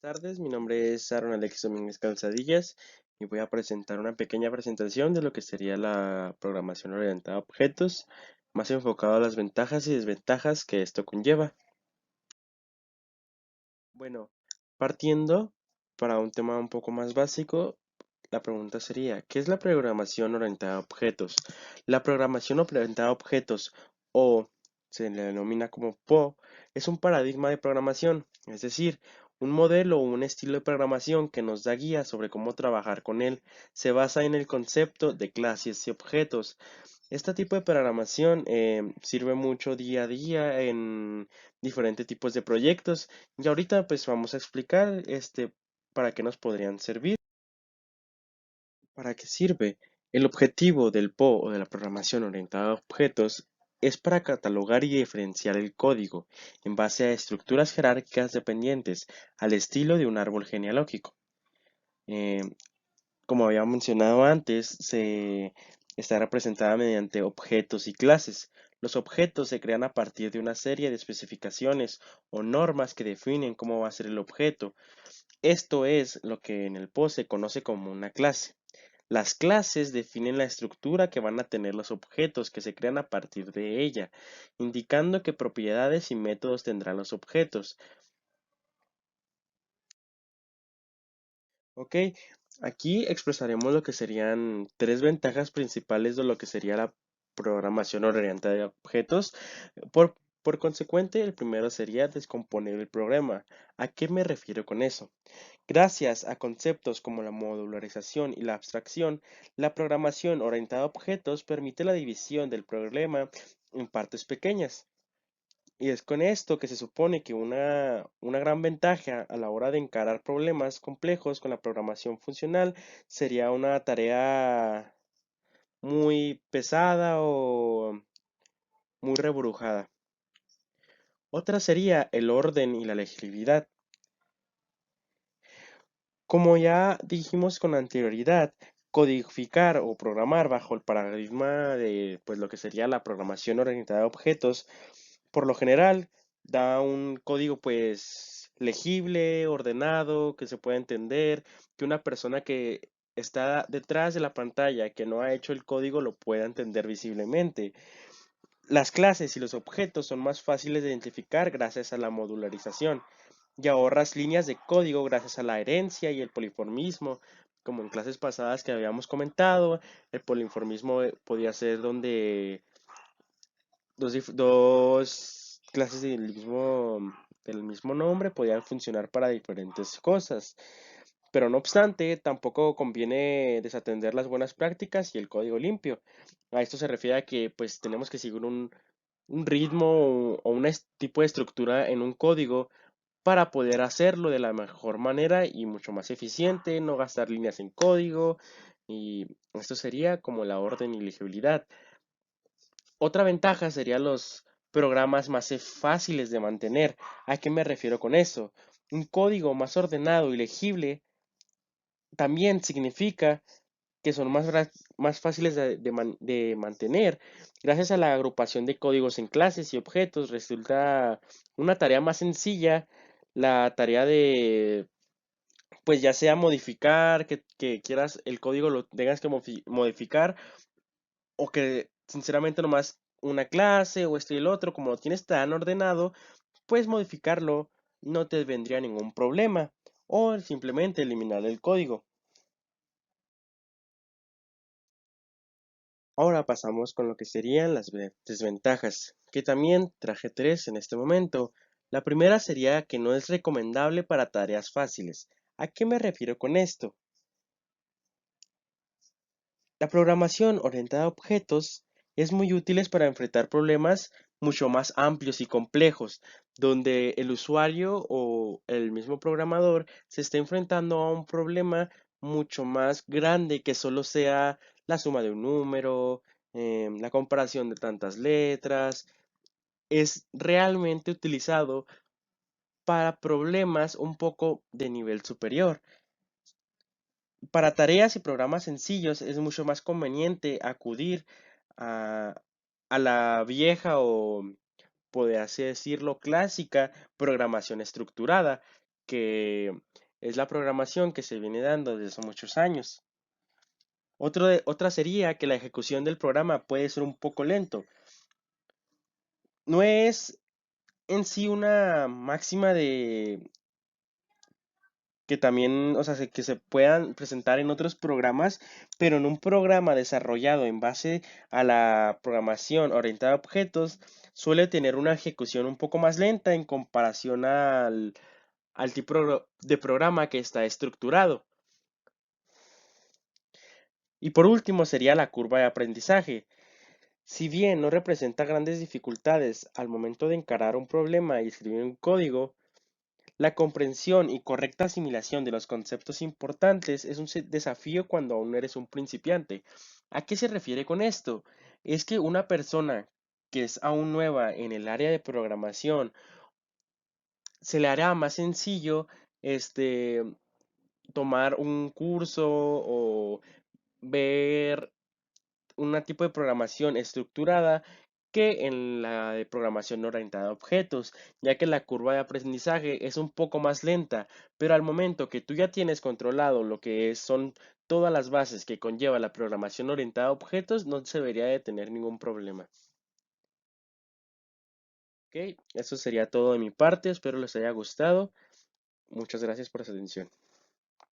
Tardes, mi nombre es Aaron Alexis Domínguez Calzadillas y voy a presentar una pequeña presentación de lo que sería la programación orientada a objetos, más enfocado a las ventajas y desventajas que esto conlleva. Bueno, partiendo para un tema un poco más básico, la pregunta sería, ¿qué es la programación orientada a objetos? La programación orientada a objetos, o se le denomina como PO, es un paradigma de programación, es decir, un modelo o un estilo de programación que nos da guía sobre cómo trabajar con él. Se basa en el concepto de clases y objetos. Este tipo de programación sirve mucho día a día en diferentes tipos de proyectos y ahorita pues vamos a explicar para qué nos podrían servir. ¿Para qué sirve? El objetivo del PO o de la programación orientada a objetos es para catalogar y diferenciar el código en base a estructuras jerárquicas dependientes al estilo de un árbol genealógico. Eh, Como había mencionado antes, se está representada mediante objetos y clases. Los objetos se crean a partir de una serie de especificaciones o normas que definen cómo va a ser el objeto. Esto es lo que en el POS se conoce como una clase. Las clases definen la estructura que van a tener los objetos que se crean a partir de ella, indicando qué propiedades y métodos tendrán los objetos. Ok, aquí expresaremos lo que serían tres ventajas principales de lo que sería la programación orientada a objetos. Por, por consecuente, el primero sería descomponer el programa. ¿A qué me refiero con eso? Gracias a conceptos como la modularización y la abstracción, la programación orientada a objetos permite la división del problema en partes pequeñas. Y es con esto que se supone que una gran ventaja a la hora de encarar problemas complejos con la programación funcional sería una tarea muy pesada o muy reburujada. Otra sería el orden y la legibilidad. Como ya dijimos con anterioridad, codificar o programar bajo el paradigma de pues lo que sería la programación orientada a objetos, por lo general da un código pues legible, ordenado, que se pueda entender, que una persona que está detrás de la pantalla, que no ha hecho el código, lo pueda entender visiblemente. Las clases y los objetos son más fáciles de identificar gracias a la modularización y ahorras líneas de código gracias a la herencia y el poliformismo. Como en clases pasadas que habíamos comentado, el poliformismo podía ser donde dos clases del mismo nombre podían funcionar para diferentes cosas. Pero no obstante, tampoco conviene desatender las buenas prácticas y el código limpio. A esto se refiere a que pues tenemos que seguir un ritmo o un tipo de estructura en un código para poder hacerlo de la mejor manera y mucho más eficiente, no gastar líneas en código, y esto sería como la orden y legibilidad. Otra ventaja serían los programas más fáciles de mantener. ¿A qué me refiero con eso? Un código más ordenado y legible también significa que son más fáciles de mantener. Gracias a la agrupación de códigos en clases y objetos, resulta una tarea más sencilla la tarea de, pues ya sea modificar, que quieras el código lo tengas que modificar, o que sinceramente nomás una clase o esto y el otro, como lo tienes tan ordenado, pues modificarlo no te vendría ningún problema, o simplemente eliminar el código. Ahora pasamos con lo que serían las desventajas, que también traje tres en este momento. La primera sería que no es recomendable para tareas fáciles. ¿A qué me refiero con esto? La programación orientada a objetos es muy útil para enfrentar problemas mucho más amplios y complejos, donde el usuario o el mismo programador se está enfrentando a un problema mucho más grande que solo sea la suma de un número, la comparación de tantas letras. Es realmente utilizado para problemas un poco de nivel superior. Para tareas y programas sencillos es mucho más conveniente acudir a, a la vieja o, por así decirlo, clásica programación estructurada, que es la programación que se viene dando desde hace muchos años. Otra sería que la ejecución del programa puede ser un poco lento. No es en sí una máxima de que también, o sea, que se puedan presentar en otros programas, pero en un programa desarrollado en base a la programación orientada a objetos, suele tener una ejecución un poco más lenta en comparación al tipo de programa que está estructurado. Y por último sería la curva de aprendizaje. Si bien no representa grandes dificultades al momento de encarar un problema y escribir un código, la comprensión y correcta asimilación de los conceptos importantes es un desafío cuando aún eres un principiante. ¿A qué se refiere con esto? Es que una persona que es aún nueva en el área de programación se le hará más sencillo este tomar un curso o ver un tipo de programación estructurada que en la de programación no orientada a objetos, ya que la curva de aprendizaje es un poco más lenta, pero al momento que tú ya tienes controlado lo que son todas las bases que conlleva la programación orientada a objetos, no se debería de tener ningún problema. Ok, eso sería todo de mi parte, espero les haya gustado. Muchas gracias por su atención.